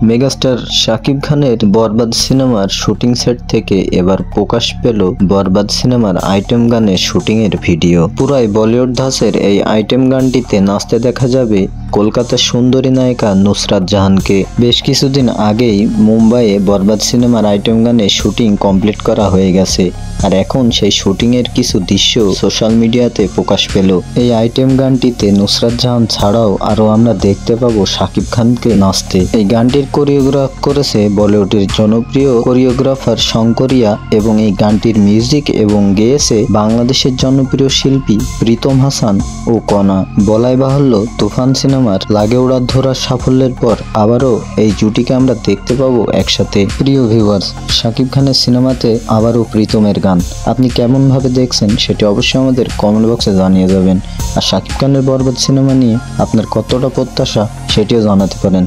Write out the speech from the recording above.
Megastar Shakib খানের বরবাদ সিনেমার shooting set থেকে এবার প্রকাশ পেল বরবাদ সিনেমার আইটেম গানের শুটিং এর ভিডিও। পুরাই বলিউড ধাঁচের এই আইটেম গানটিতে নাচতে দেখা যাবে কলকাতার সুন্দরী নায়িকা নুসরাত জাহানকে। বেশ কিছুদিন আগেই মুম্বাইয়ে বরবাদ সিনেমার আইটেম গানের শুটিং কমপ্লিট করা হয়ে গেছে, আর এখন সেই শুটিং এর কিছু দৃশ্য সোশ্যাল মিডিয়াতে প্রকাশ পেল। এই আইটেম গানটিতে নুসরাত জাহান ছাড়াও আরো আমরা দেখতে পাবো শাকিব খানকে নাচতে। এই গানটির কোরিওগ্রাফ করেছে বলিউডের জনপ্রিয় কোরিওগ্রাফার শঙ্করিয়া এবং এই গানটির মিউজিক এবং গেয়েছে বাংলাদেশের জনপ্রিয় শিল্পী প্রীতম হাসান ও কণা। বলাই বাহুল্য তুফান সিনেমার লাগে উড়া ধরার সাফল্যের পর আবারও এই জুটিকে আমরা দেখতে পাবো একসাথে। প্রিয় ভিউয়ার্স, শাকিব খানের সিনেমাতে আবারও প্রীতমের গান আপনি কেমন ভাবে দেখছেন সেটি অবশ্যই আমাদের কমেন্ট বক্সে জানিয়ে যাবেন। আর শাকিব খানের বরবাদ সিনেমা নিয়ে আপনার কতটা প্রত্যাশা সেটিও জানাতে পারেন।